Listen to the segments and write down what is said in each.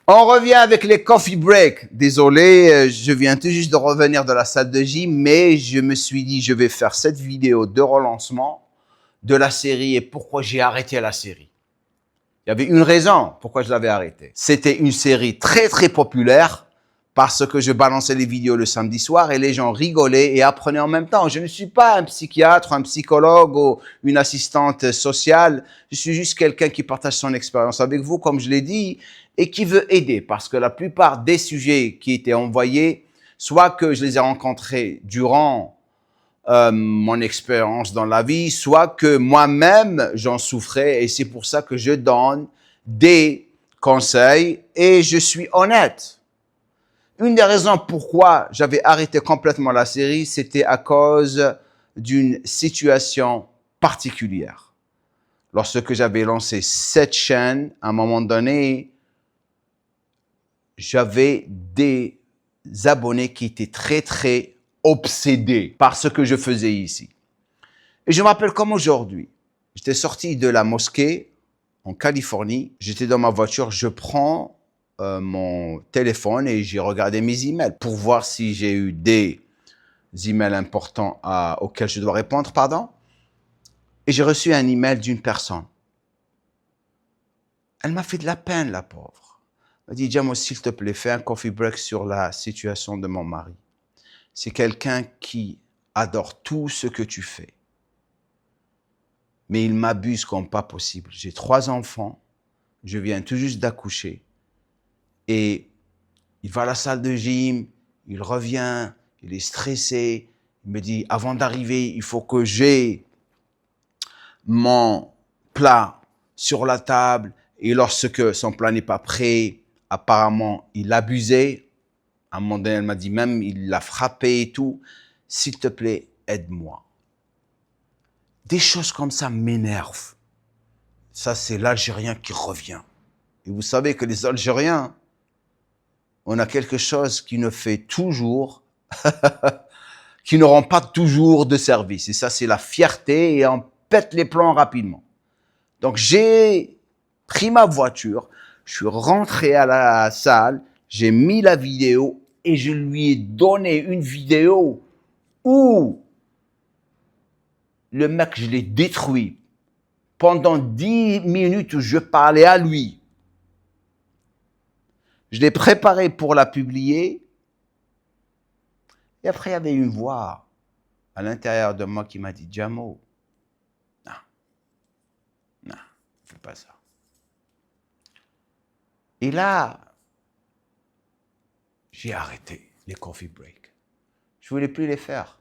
On revient avec les coffee breaks. Désolé, je viens tout juste de revenir de la salle de gym, mais je me suis dit, je vais faire cette vidéo de relancement de la série et pourquoi j'ai arrêté la série. Il y avait une raison pourquoi je l'avais arrêtée. C'était une série très très populaire parce que je balançais les vidéos le samedi soir et les gens rigolaient et apprenaient en même temps. Je ne suis pas un psychiatre, un psychologue ou une assistante sociale. Je suis juste quelqu'un qui partage son expérience avec vous, comme je l'ai dit, et qui veut aider parce que la plupart des sujets qui étaient envoyés, soit que je les ai rencontrés durant mon expérience dans la vie, soit que moi-même j'en souffrais et c'est pour ça que je donne des conseils et je suis honnête. Une des raisons pourquoi j'avais arrêté complètement la série, c'était à cause d'une situation particulière. Lorsque j'avais lancé cette chaîne, à un moment donné, j'avais des abonnés qui étaient très, très obsédés par ce que je faisais ici. Et je me rappelle comme aujourd'hui, j'étais sorti de la mosquée en Californie, j'étais dans ma voiture, je prends mon téléphone et j'ai regardé mes emails pour voir si j'ai eu des emails importants auxquels je dois répondre, pardon. Et j'ai reçu un email d'une personne. Elle m'a fait de la peine, la pauvre. Elle m'a dit, Jamo, s'il te plaît, fais un coffee break sur la situation de mon mari. C'est quelqu'un qui adore tout ce que tu fais. Mais il m'abuse comme pas possible. J'ai 3 enfants, je viens tout juste d'accoucher. Et il va à la salle de gym, il revient, il est stressé. Il me dit, avant d'arriver, il faut que j'ai mon plat sur la table. Et lorsque son plat n'est pas prêt, apparemment, il abusait. À un moment donné, elle m'a dit même, il l'a frappé et tout. S'il te plaît, aide-moi. Des choses comme ça m'énervent. Ça, c'est l'Algérien qui revient. Et vous savez que les Algériens, on a quelque chose qui ne fait toujours, qui ne rend pas toujours de service. Et ça, c'est la fierté et on pète les plombs rapidement. Donc, j'ai pris ma voiture, je suis rentré à la salle, j'ai mis la vidéo et je lui ai donné une vidéo où le mec, je l'ai détruit pendant 10 minutes où je parlais à lui. Je l'ai préparé pour la publier. Et après, il y avait une voix à l'intérieur de moi qui m'a dit, Jamo, non, fais pas ça. Et là, j'ai arrêté les coffee breaks. Je voulais plus les faire.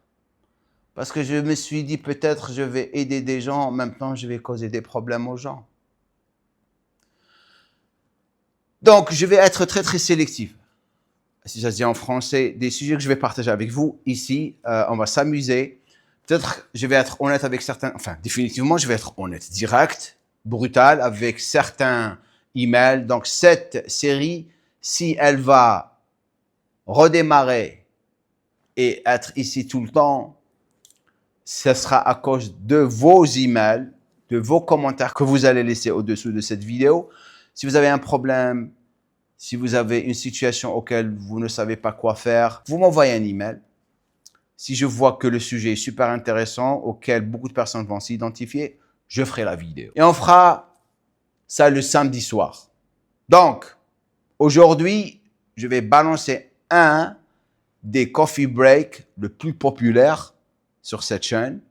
Parce que je me suis dit, peut-être je vais aider des gens, en même temps, je vais causer des problèmes aux gens. Donc, je vais être très, très sélectif. Si ça se dit en français, des sujets que je vais partager avec vous ici, on va s'amuser. Peut-être je vais être honnête avec certains, enfin, définitivement, je vais être honnête, direct, brutal, avec certains emails. Donc, cette série, si elle va redémarrer et être ici tout le temps, ce sera à cause de vos emails, de vos commentaires que vous allez laisser au-dessous de cette vidéo. Si vous avez un problème, si vous avez une situation auquel vous ne savez pas quoi faire, vous m'envoyez un email. Si je vois que le sujet est super intéressant, auquel beaucoup de personnes vont s'identifier, je ferai la vidéo. Et on fera ça le samedi soir. Donc, aujourd'hui, je vais balancer un des coffee breaks le plus populaire sur cette chaîne.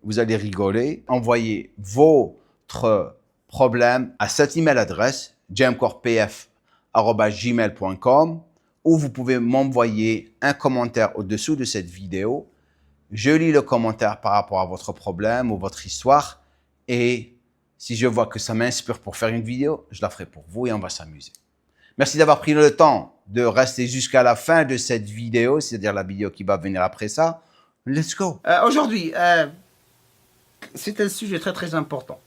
Vous allez rigoler. Envoyez votre problème à cette email adresse, jamcorpf@gmail.com, où vous pouvez m'envoyer un commentaire au-dessous de cette vidéo. Je lis le commentaire par rapport à votre problème ou votre histoire. Et si je vois que ça m'inspire pour faire une vidéo, je la ferai pour vous et on va s'amuser. Merci d'avoir pris le temps de rester jusqu'à la fin de cette vidéo, c'est-à-dire la vidéo qui va venir après ça. Let's go. Aujourd'hui, c'est un sujet très très important.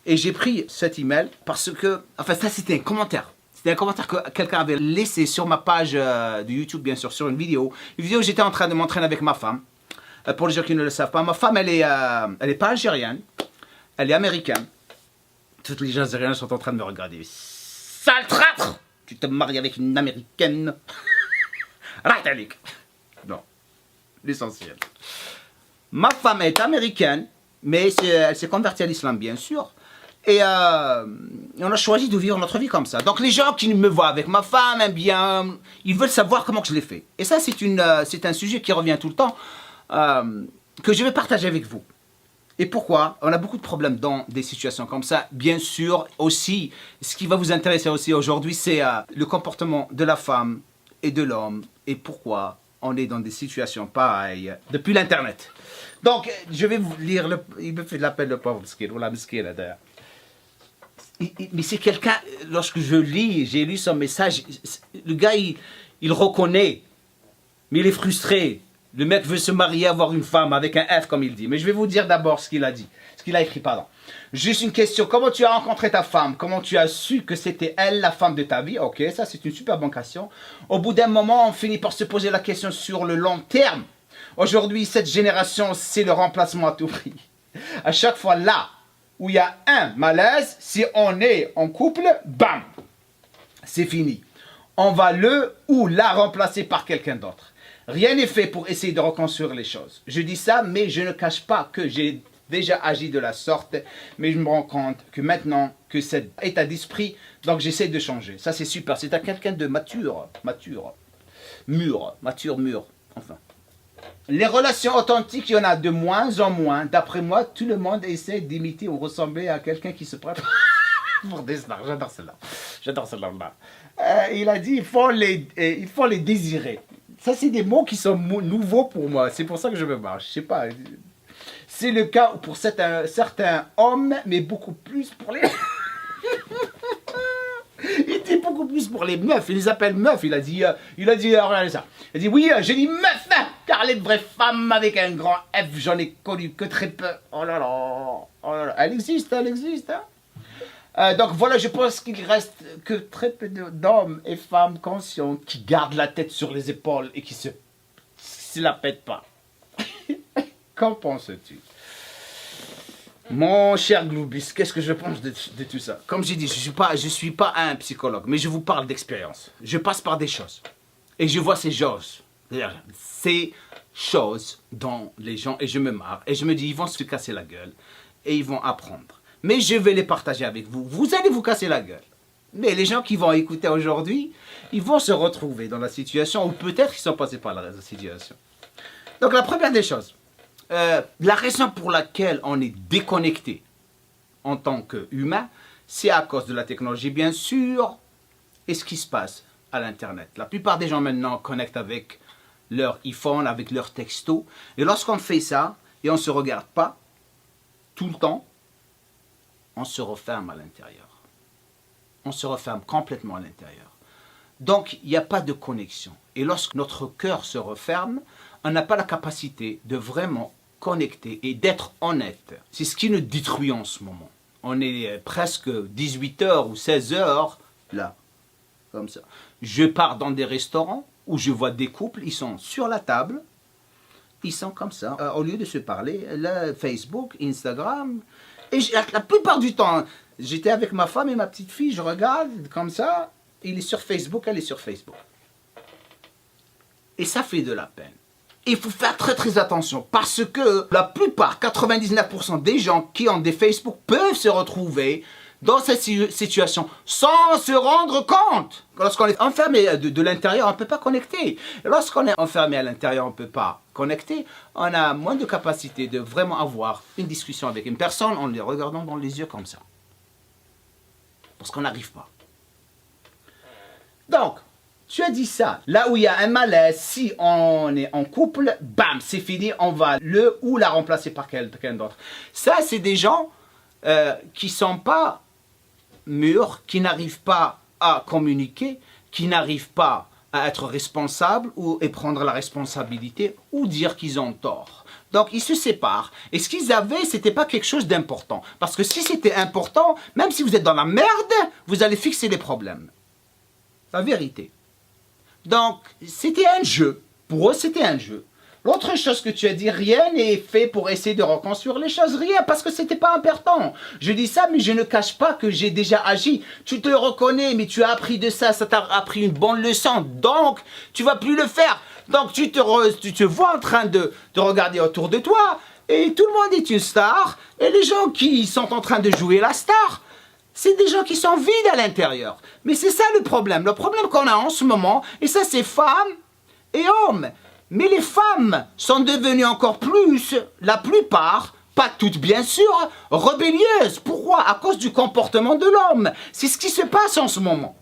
Et j'ai pris cet email parce que, enfin ça c'était un commentaire. C'était un commentaire que quelqu'un avait laissé sur ma page de YouTube, bien sûr, sur une vidéo. Une vidéo où j'étais en train de m'entraîner avec ma femme. Pour les gens qui ne le savent pas, ma femme, elle est pas algérienne, elle est américaine. Toutes les gens algériens sont en train de me regarder. Sale traître! tu te maries avec une américaine. Ratalik. Non, l'essentiel. Ma femme est américaine, mais elle s'est convertie à l'islam, bien sûr. Et on a choisi de vivre notre vie comme ça. Donc les gens qui me voient avec ma femme, eh bien, ils veulent savoir comment je l'ai fait. Et ça, c'est un sujet qui revient tout le temps, que je vais partager avec vous. Et pourquoi? On a beaucoup de problèmes dans des situations comme ça. Bien sûr, aussi, ce qui va vous intéresser aussi aujourd'hui, c'est le comportement de la femme et de l'homme. Et pourquoi on est dans des situations pareilles depuis l'Internet. Donc, je vais vous lire, il me fait de l'appel le pauvre Mskin, ou la Mskin d'ailleurs. Mais c'est quelqu'un, lorsque je lis, j'ai lu son message, le gars, il reconnaît, mais il est frustré. Le mec veut se marier, avoir une femme avec un F, comme il dit. Mais je vais vous dire d'abord ce qu'il a dit, ce qu'il a écrit, pardon. Juste une question, comment tu as rencontré ta femme? Comment tu as su que c'était elle, la femme de ta vie? Ok, ça c'est une super bonne question. Au bout d'un moment, on finit par se poser la question sur le long terme. Aujourd'hui, cette génération, c'est le remplacement à tout prix. À chaque fois, là où il y a un malaise, si on est en couple, bam, c'est fini. On va le ou la remplacer par quelqu'un d'autre. Rien n'est fait pour essayer de reconstruire les choses. Je dis ça, mais je ne cache pas que j'ai déjà agi de la sorte, mais je me rends compte que maintenant que cet état d'esprit, donc j'essaie de changer. Ça, c'est super. C'est à quelqu'un de mature, enfin. Les relations authentiques, il y en a de moins en moins. D'après moi, tout le monde essaie d'imiter ou ressembler à quelqu'un qui se prête pour des stars. J'adore celle-là. J'adore celle-là. Il a dit, il faut les désirer. Ça, c'est des mots qui sont nouveaux pour moi. C'est pour ça que je me marche. Je sais pas. C'est le cas pour certains hommes, mais beaucoup plus pour les... Il dit beaucoup plus pour les meufs. Il les appelle meufs. Il a dit, regardez ça. Il a dit, oui, j'ai dit meuf, car les vraies femmes avec un grand F, j'en ai connu que très peu. Oh là là, oh là là. Elle existe. Hein. Donc voilà, je pense qu'il reste que très peu d'hommes et femmes conscients qui gardent la tête sur les épaules et qui se la pètent pas. Qu'en penses-tu? Mon cher Gloubis, qu'est-ce que je pense de tout ça? Comme j'ai dit, je suis pas un psychologue, mais je vous parle d'expérience. Je passe par des choses. Et je vois ces choses dans les gens, et je me marre. Et je me dis, ils vont se casser la gueule. Et ils vont apprendre. Mais je vais les partager avec vous. Vous allez vous casser la gueule. Mais les gens qui vont écouter aujourd'hui, ils vont se retrouver dans la situation, ou peut-être qu'ils sont passés par la situation. Donc la première des choses, la raison pour laquelle on est déconnecté en tant qu'humain, c'est à cause de la technologie, bien sûr, et ce qui se passe à l'Internet. La plupart des gens maintenant connectent avec leur iPhone, avec leur texto. Et lorsqu'on fait ça, et on ne se regarde pas, tout le temps, on se referme à l'intérieur. On se referme complètement à l'intérieur. Donc, il n'y a pas de connexion. Et lorsque notre cœur se referme, on n'a pas la capacité de vraiment connecter et d'être honnête. C'est ce qui nous détruit en ce moment. On est presque 18h ou 16h, là, comme ça. Je pars dans des restaurants où je vois des couples, ils sont sur la table, ils sont comme ça, au lieu de se parler, là, Facebook, Instagram, et la plupart du temps, j'étais avec ma femme et ma petite fille, je regarde comme ça, il est sur Facebook, elle est sur Facebook. Et ça fait de la peine. Il faut faire très très attention parce que la plupart, 99% des gens qui ont des Facebook peuvent se retrouver dans cette situation sans se rendre compte. Lorsqu'on est enfermé de l'intérieur, on ne peut pas connecter. Lorsqu'on est enfermé à l'intérieur, on ne peut pas connecter. On a moins de capacité de vraiment avoir une discussion avec une personne en les regardant dans les yeux comme ça. Parce qu'on n'arrive pas. Donc, tu as dit ça. Là où il y a un malaise, si on est en couple, bam, c'est fini, on va le ou la remplacer par quelqu'un d'autre. Ça, c'est des gens qui ne sont pas mûrs, qui n'arrivent pas à communiquer, qui n'arrivent pas à être responsables et prendre la responsabilité ou dire qu'ils ont tort. Donc, ils se séparent. Et ce qu'ils avaient, ce n'était pas quelque chose d'important. Parce que si c'était important, même si vous êtes dans la merde, vous allez fixer les problèmes. La vérité. Donc, c'était un jeu. Pour eux, c'était un jeu. L'autre chose que tu as dit, rien n'est fait pour essayer de reconstruire les choses, rien, parce que c'était pas important. Je dis ça, mais je ne cache pas que j'ai déjà agi. Tu te reconnais, mais tu as appris de ça, ça t'a appris une bonne leçon, donc tu vas plus le faire. Donc tu te vois en train de regarder autour de toi, et tout le monde est une star, et les gens qui sont en train de jouer la star, c'est des gens qui sont vides à l'intérieur. Mais c'est ça le problème qu'on a en ce moment, et ça c'est femmes et hommes. Mais les femmes sont devenues encore plus, la plupart, pas toutes bien sûr, rébellieuses. Pourquoi? À cause du comportement de l'homme. C'est ce qui se passe en ce moment.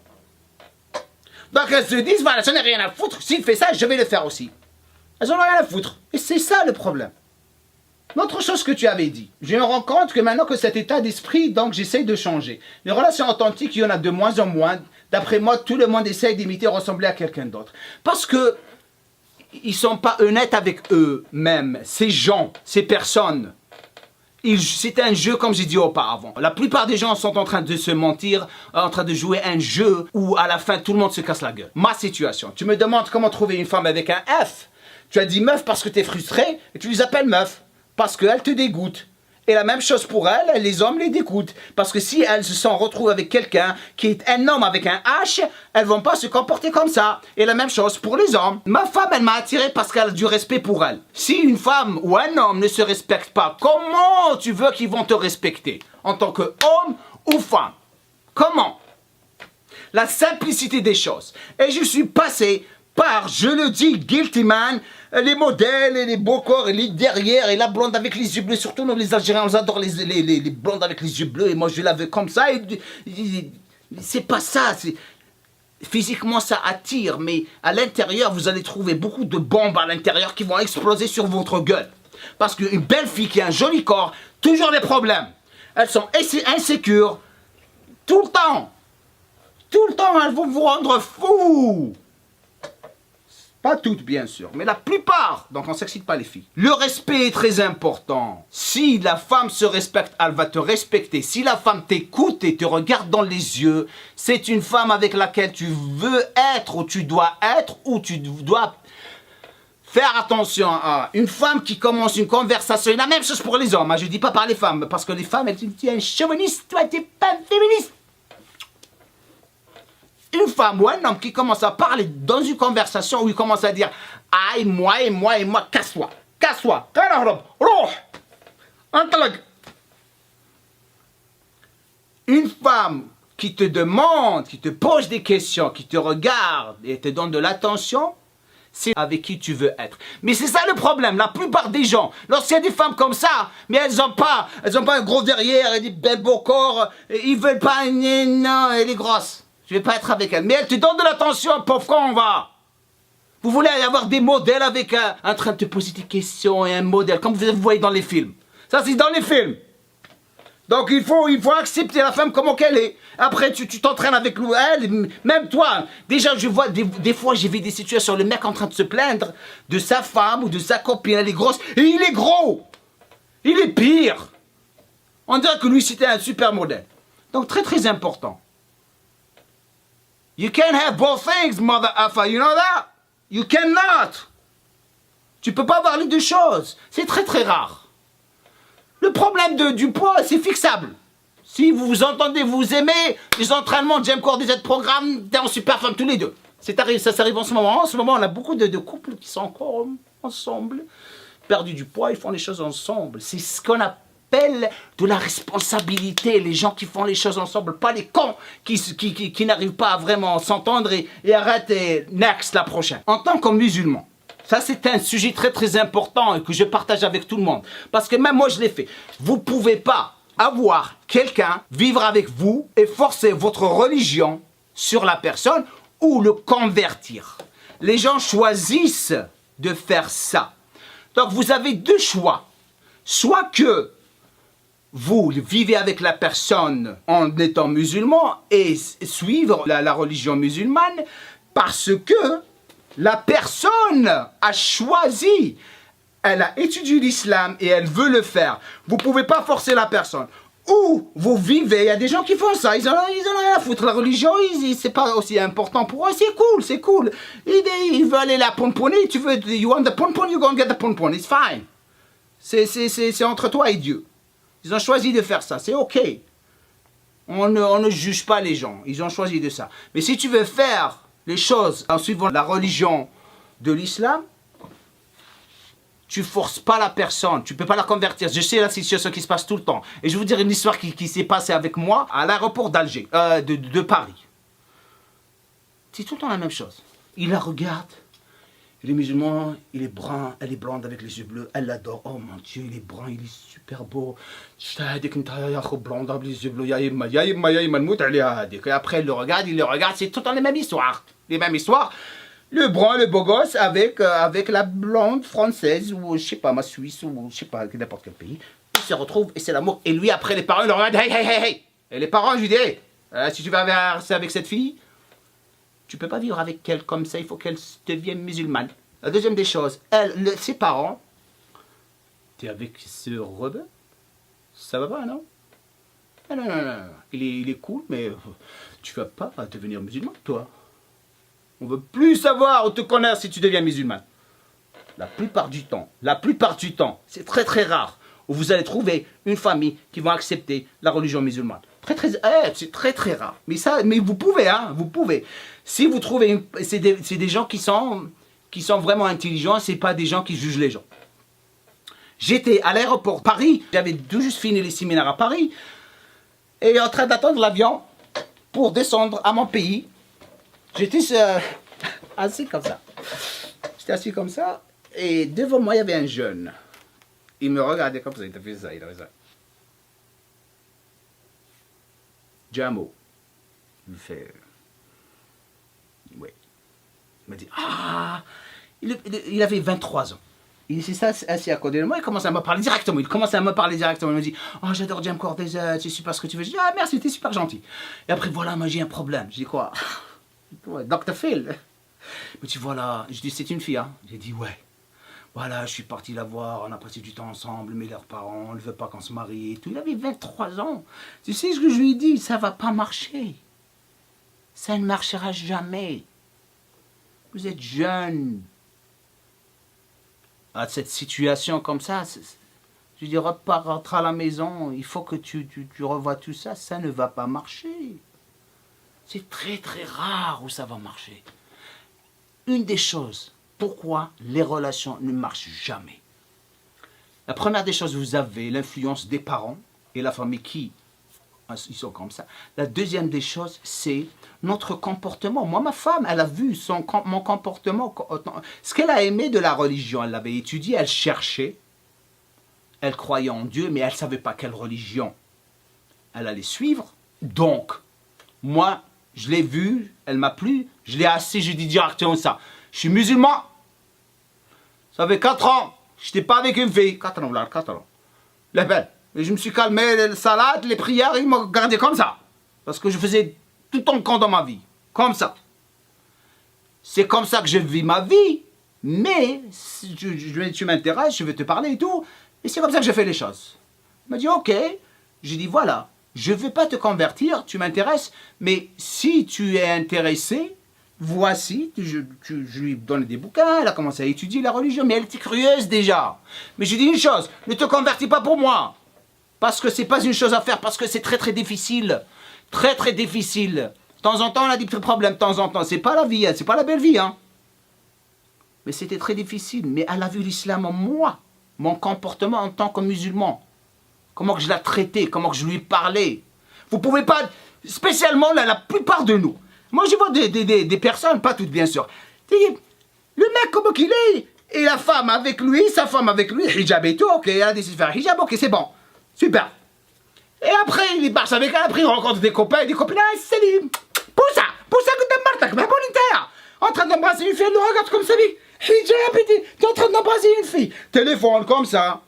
Donc elles se disent, voilà, j'en ai rien à foutre, s'il fait ça, je vais le faire aussi. Elles en ont rien à foutre. Et c'est ça le problème. L'autre chose que tu avais dit, je me rends compte que maintenant que cet état d'esprit, donc j'essaye de changer. Les relations authentiques, il y en a de moins en moins. D'après moi, tout le monde essaye d'imiter, ressembler à quelqu'un d'autre. Parce que ils sont pas honnêtes avec eux-mêmes, ces gens, ces personnes. C'est un jeu comme j'ai dit auparavant. La plupart des gens sont en train de se mentir, en train de jouer un jeu où à la fin tout le monde se casse la gueule. Ma situation, tu me demandes comment trouver une femme avec un F. Tu as dit meuf parce que tu es frustré et tu les appelles meuf parce qu'elles te dégoûtent. Et la même chose pour elles, les hommes les dégoûtent. Parce que si elles se retrouvent avec quelqu'un qui est un homme avec un H, elles vont pas se comporter comme ça. Et la même chose pour les hommes. Ma femme, elle m'a attiré parce qu'elle a du respect pour elle. Si une femme ou un homme ne se respecte pas, comment tu veux qu'ils vont te respecter en tant qu'homme ou femme? Comment? La simplicité des choses. Et je suis passé par, je le dis, guilty man, les modèles, et les beaux corps, et les derrière, et la blonde avec les yeux bleus. Surtout nous les Algériens, on adore les blondes avec les yeux bleus, et moi je la veux comme ça. C'est pas ça. Physiquement ça attire, mais à l'intérieur vous allez trouver beaucoup de bombes à l'intérieur qui vont exploser sur votre gueule. Parce qu'une belle fille qui a un joli corps, toujours des problèmes. Elles sont insécures, tout le temps. Tout le temps, elles vont vous rendre fou. Pas toutes, bien sûr, mais la plupart. Donc, on ne s'excite pas les filles. Le respect est très important. Si la femme se respecte, elle va te respecter. Si la femme t'écoute et te regarde dans les yeux, c'est une femme avec laquelle tu veux être, ou tu dois être, ou tu dois faire attention à une femme qui commence une conversation. La même chose pour les hommes. Je ne dis pas par les femmes, parce que les femmes, elles disent, tu es un chauviniste, toi, tu n'es pas un féministe. Une femme ou un homme qui commence à parler dans une conversation où il commence à dire « Aïe, moi, et moi, et moi, casse-toi, casse-toi, une femme qui te demande, qui te pose des questions, qui te regarde et te donne de l'attention, c'est avec qui tu veux être. Mais c'est ça le problème, la plupart des gens, lorsqu'il y a des femmes comme ça, mais elles ont pas un gros derrière et des belles beaux corps, ils veulent pas, non, elle est grosse. Je vais pas être avec elle. Mais elle te donne de l'attention, pauvre con, on va. Vous voulez avoir des modèles avec en train de te poser des questions et un modèle, comme vous voyez dans les films. Ça, c'est dans les films. Donc, il faut accepter la femme comme qu'elle est. Après, tu t'entraînes avec elle, même toi. Déjà, je vois, des fois, j'ai vu des situations, le mec en train de se plaindre de sa femme ou de sa copine, elle est grosse, et il est gros. Il est pire. On dirait que lui, c'était un super modèle. Donc, très, très important. You can't have both things, mother effer, you know that? You cannot. Tu peux pas avoir les deux choses. C'est très très rare. Le problème du poids, c'est fixable. Si vous vous entendez, vous aimez, les entraînements, Gym Core, des programmes, t'es en super femme tous les deux. Ça s'arrive en ce moment. En ce moment, on a beaucoup de couples qui sont encore ensemble, perdus du poids, ils font les choses ensemble. C'est ce qu'on appelle de la responsabilité, les gens qui font les choses ensemble, pas les cons qui n'arrivent pas à vraiment s'entendre et arrêtent et next la prochaine. En tant que musulman, ça c'est un sujet très très important et que je partage avec tout le monde. Parce que même moi je l'ai fait. Vous pouvez pas avoir quelqu'un vivre avec vous et forcer votre religion sur la personne ou le convertir. Les gens choisissent de faire ça. Donc vous avez deux choix. Soit que vous vivez avec la personne en étant musulman et suivre la religion musulmane parce que la personne a choisi, elle a étudié l'islam et elle veut le faire. Vous ne pouvez pas forcer la personne. où vous vivez, il y a des gens qui font ça, ils en ont rien à foutre. La religion, c'est pas aussi important pour eux, c'est cool, c'est cool. Ils veulent aller la pomponner, tu veux, you want the pompon, you go and get the pompon, it's fine. C'est entre toi et Dieu. Ils ont choisi de faire ça, c'est ok. On ne juge pas les gens, ils ont choisi de ça. Mais si tu veux faire les choses en suivant la religion de l'islam, tu forces pas la personne, tu peux pas la convertir. Je sais la situation qui se passe tout le temps. Et je vais vous dire une histoire qui s'est passée avec moi à l'aéroport d'Alger, de Paris. C'est tout le temps la même chose. Il la regarde, il est musulman, il est brun, elle est blonde avec les yeux bleus, elle l'adore. Oh mon Dieu, il est brun, il est super beau. Blonde avec les yeux bleus. Et après, il le regarde, c'est tout le temps les mêmes histoires. Les mêmes histoires. Le brun, le beau gosse avec la blonde française ou je sais pas, ma Suisse ou je sais pas, n'importe quel pays. Ils se retrouvent et c'est l'amour. Et lui, après, les parents, ils le regardent, hey. Et les parents, je lui dis, hey, si tu vas rester avec cette fille, tu peux pas vivre avec elle comme ça, il faut qu'elle devienne musulmane. La deuxième des choses, ses parents, t'es avec ce rebeu, ça va pas, non? Non. Il est cool, mais tu vas pas devenir musulman, toi. On veut plus savoir ou te connaître si tu deviens musulman. La plupart du temps, c'est très très rare où vous allez trouver une famille qui va accepter la religion musulmane. C'est très très rare. Mais vous pouvez, vous pouvez. Si vous trouvez, c'est des gens qui sont vraiment intelligents, c'est pas des gens qui jugent les gens. J'étais à l'aéroport Paris, j'avais tout juste fini les séminaires à Paris, et en train d'attendre l'avion pour descendre à mon pays. J'étais assis comme ça. J'étais assis comme ça. Et devant moi, il y avait un jeune. Il me regardait comme ça. Il avait ça. Jamo. Il me fait... Oui. Il m'a dit... Ah, il avait 23 ans. Il s'est assis à côté de moi. Il commence à me parler directement. Il me dit... Oh, j'adore Jam Cortez. C'est super ce que tu veux. Je dis... Ah, merci, t'es super gentil. Et après, voilà, moi, j'ai un problème. Je dis quoi? Dr. Phil. Il me dit voilà, je dis c'est une fille, hein. J'ai dit ouais. Voilà, je suis parti la voir, on a passé du temps ensemble, mais leurs parents ne veulent pas qu'on se marie et tout. Il avait 23 ans. Tu sais ce que je lui ai dit? Ça va pas marcher. Ça ne marchera jamais. Vous êtes jeune. À cette situation comme ça, je dis rentre à la maison, il faut que tu revoies tout ça, ça ne va pas marcher. C'est très très rare où ça va marcher. Une des choses, pourquoi les relations ne marchent jamais. La première des choses, vous avez l'influence des parents et la famille qui, ils sont comme ça. La deuxième des choses, c'est notre comportement. Moi, ma femme, elle a vu mon comportement. Ce qu'elle a aimé de la religion, elle l'avait étudié, elle cherchait. Elle croyait en Dieu, mais elle ne savait pas quelle religion elle allait suivre. Donc, moi, je l'ai vu, elle m'a plu, je l'ai assis, je dis directement ça. Je suis musulman. Ça fait 4 ans, je n'étais pas avec une fille. 4 ans, 4 ans. Les belles. Et je me suis calmé, les salades, les prières, ils m'ont gardé comme ça. Parce que je faisais tout en compte dans ma vie. Comme ça. C'est comme ça que je vis ma vie. Mais, tu m'intéresses, je vais te parler et tout. Et c'est comme ça que je fais les choses. Il m'a dit, ok. J'ai dit, voilà. Je ne vais pas te convertir, tu m'intéresses, mais si tu es intéressé, voici, je lui donne des bouquins, elle a commencé à étudier la religion, mais elle était curieuse déjà. Mais je dis une chose, ne te convertis pas pour moi, parce que c'est pas une chose à faire, parce que c'est très très difficile, très très difficile. De temps en temps, on a des petits problèmes, de temps en temps, c'est pas la vie, c'est pas la belle vie, hein. Mais c'était très difficile, mais elle a vu l'islam en moi, mon comportement en tant que musulman. Comment que je la traitais, comment que je lui parlais. Vous pouvez pas, spécialement la plupart de nous. Moi, je vois des personnes, pas toutes bien sûr. Le mec, comment qu'il est, et la femme avec lui, sa femme avec lui, hijab et tout, ok, elle a décidé de faire hijab, ok, c'est bon, super. Et après, il marche avec elle, après il rencontre des copains, des copines, ah, salut, poussa que t'es martac, ma bonne terre. En train d'embrasser une fille, elle le regarde comme ça, hijab, t'es en train d'embrasser une fille. Téléphone comme ça.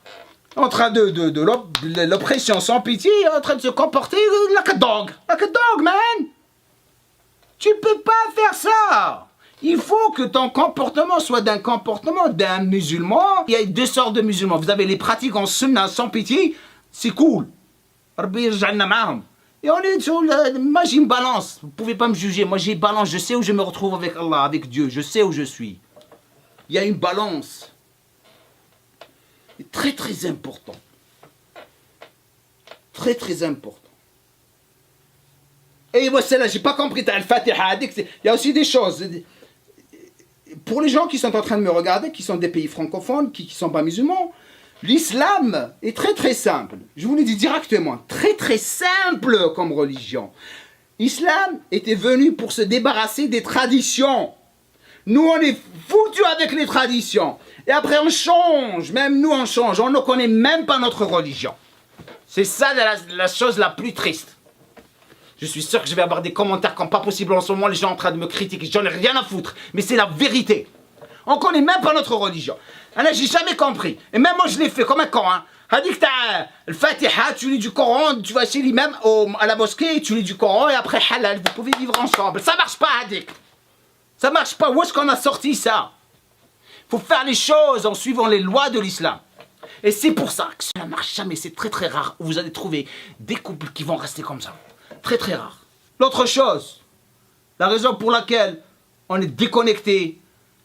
En train de l'oppression sans pitié, en train de se comporter like a dog. Like a dog, man. Tu peux pas faire ça. Il faut que ton comportement soit d'un comportement d'un musulman. Il y a 2 sortes de musulmans. Vous avez les pratiquants sunna sans pitié, c'est cool. Rabbi yarja'na ma'ahum. Et on est sur moi j'ai une balance. Vous pouvez pas me juger. Moi j'ai une balance. Je sais où je me retrouve avec Allah, avec Dieu. Je sais où je suis. Il y a une balance. C'est très très important. Très très important. Et moi celle-là, j'ai pas compris. T'as Al-Fatiha. Il y a aussi des choses. Pour les gens qui sont en train de me regarder, qui sont des pays francophones, qui sont pas musulmans, l'islam est très très simple. Je vous le dis directement, très très simple comme religion. L'islam était venu pour se débarrasser des traditions. Nous on est foutus avec les traditions. Et après on change, même nous on change. On ne connaît même pas notre religion. C'est ça la chose la plus triste. Je suis sûr que je vais avoir des commentaires comme pas possible en ce moment, les gens en train de me critiquer, j'en ai rien à foutre, mais c'est la vérité. On connaît même pas notre religion. Là, j'ai jamais compris. Et même moi, je l'ai fait comme un con. Hein. Dit que t'as le Fatiha, tu lis du Coran, tu vas chez l'imam à la mosquée, tu lis du Coran, et après halal, vous pouvez vivre ensemble. Ça marche pas, Hadik. Ça marche pas. Où est-ce qu'on a sorti ça? Faut faire les choses en suivant les lois de l'islam. Et c'est pour ça que ça ne marche jamais. C'est très très rare où vous allez trouver des couples qui vont rester comme ça. Très très rare. L'autre chose, la raison pour laquelle on est déconnecté,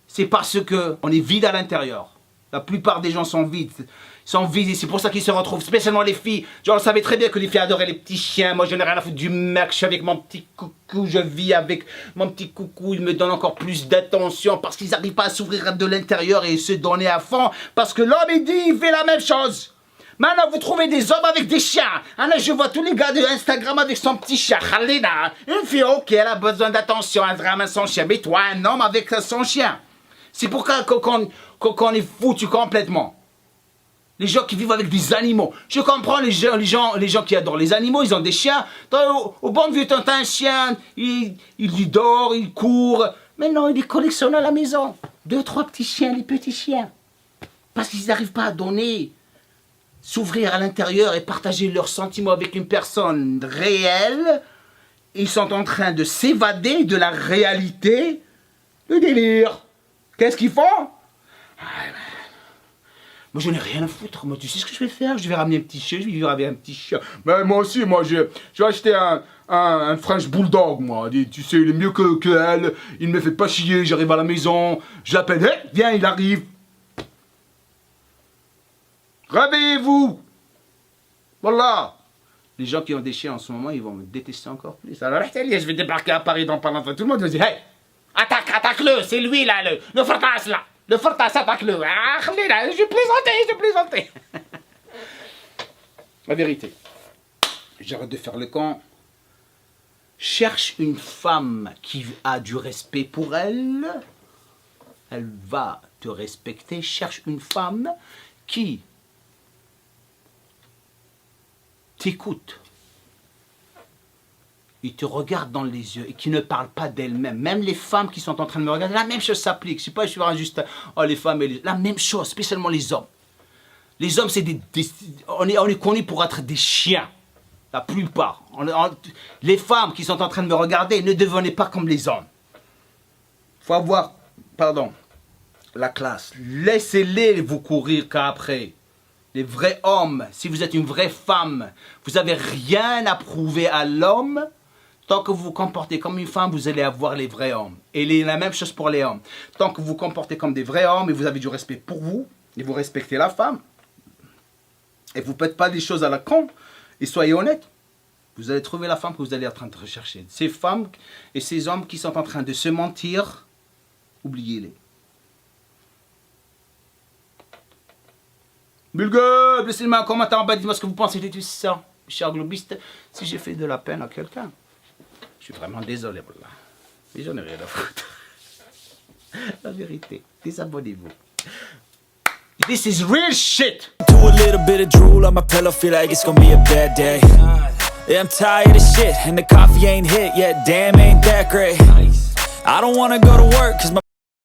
c'est parce que on est vide à l'intérieur. La plupart des gens sont vides. Ils sont vides et c'est pour ça qu'ils se retrouvent, spécialement les filles. Genre, on savait très bien que les filles adoraient les petits chiens. Moi, je n'ai rien à foutre du mec. Je suis avec mon petit coucou. Je vis avec mon petit coucou. Il me donne encore plus d'attention parce qu'ils n'arrivent pas à s'ouvrir de l'intérieur et se donner à fond. Parce que l'homme, il dit, il fait la même chose. Maintenant, vous trouvez des hommes avec des chiens. Là, je vois tous les gars de Instagram avec son petit chien. Khalina. Une fille, ok, elle a besoin d'attention. Elle ramène son chien. Mais toi, un homme avec son chien. C'est pour qu'on est foutu complètement. Les gens qui vivent avec des animaux. Je comprends les gens qui adorent les animaux, ils ont des chiens. Au bon vieux temps, t'as un chien, il dort, il court. Mais non, il les collectionne à la maison. 2, 3 petits chiens, les petits chiens. Parce qu'ils n'arrivent pas à donner, s'ouvrir à l'intérieur et partager leurs sentiments avec une personne réelle. Ils sont en train de s'évader de la réalité. Le délire. Qu'est-ce qu'ils font? Moi, je n'ai rien à foutre. Moi, tu sais ce que je vais faire? Je vais ramener un petit chien, je vais vivre avec un petit chien. Mais moi aussi, je vais acheter un French Bulldog, moi. Tu sais, il est mieux que elle. Il ne me fait pas chier, j'arrive à la maison. Je l'appelle, hey, viens, il arrive. Réveillez-vous. Voilà. Les gens qui ont des chiens en ce moment, ils vont me détester encore plus. Alors, je vais débarquer à Paris dans pas longtemps. Tout le monde va dire, hey, attaque-le, c'est lui là, le Fortas là. Le Fortas, attaque-le. Ah, je plaisantais. La vérité. J'arrête de faire le con. Cherche une femme qui a du respect pour elle. Elle va te respecter. Cherche une femme qui t'écoute. Il te regarde dans les yeux et qui ne parle pas d'elle-même. Même les femmes qui sont en train de me regarder, la même chose s'applique. Je sais pas, je suis juste, oh les femmes, la même chose, spécialement les hommes. Les hommes, c'est on est connus pour être des chiens. La plupart. Les femmes qui sont en train de me regarder, ne devenez pas comme les hommes. Il faut avoir, la classe. Laissez-les vous courir qu'après. Les vrais hommes, si vous êtes une vraie femme, vous n'avez rien à prouver à l'homme. Tant que vous vous comportez comme une femme, vous allez avoir les vrais hommes. Et la même chose pour les hommes. Tant que vous vous comportez comme des vrais hommes et vous avez du respect pour vous, et vous respectez la femme, et vous ne faites pas des choses à la con, et soyez honnête, vous allez trouver la femme que vous allez être en train de rechercher. Ces femmes et ces hommes qui sont en train de se mentir, oubliez-les. Bulgue, laissez-moi un commentaire en bas, dites-moi ce que vous pensez de tout ça. Cher globiste, si j'ai fait de la peine à quelqu'un, je suis vraiment désolé, voilà. Mais j'en ai rien à foutre. La vérité, désabonnez-vous. This is real shit. Do a little bit of drool on my pillow, feel like it's gonna be a bad day. Yeah, I'm tired of shit, and the coffee ain't hit yet, damn ain't that great. I don't wanna go to work, cause my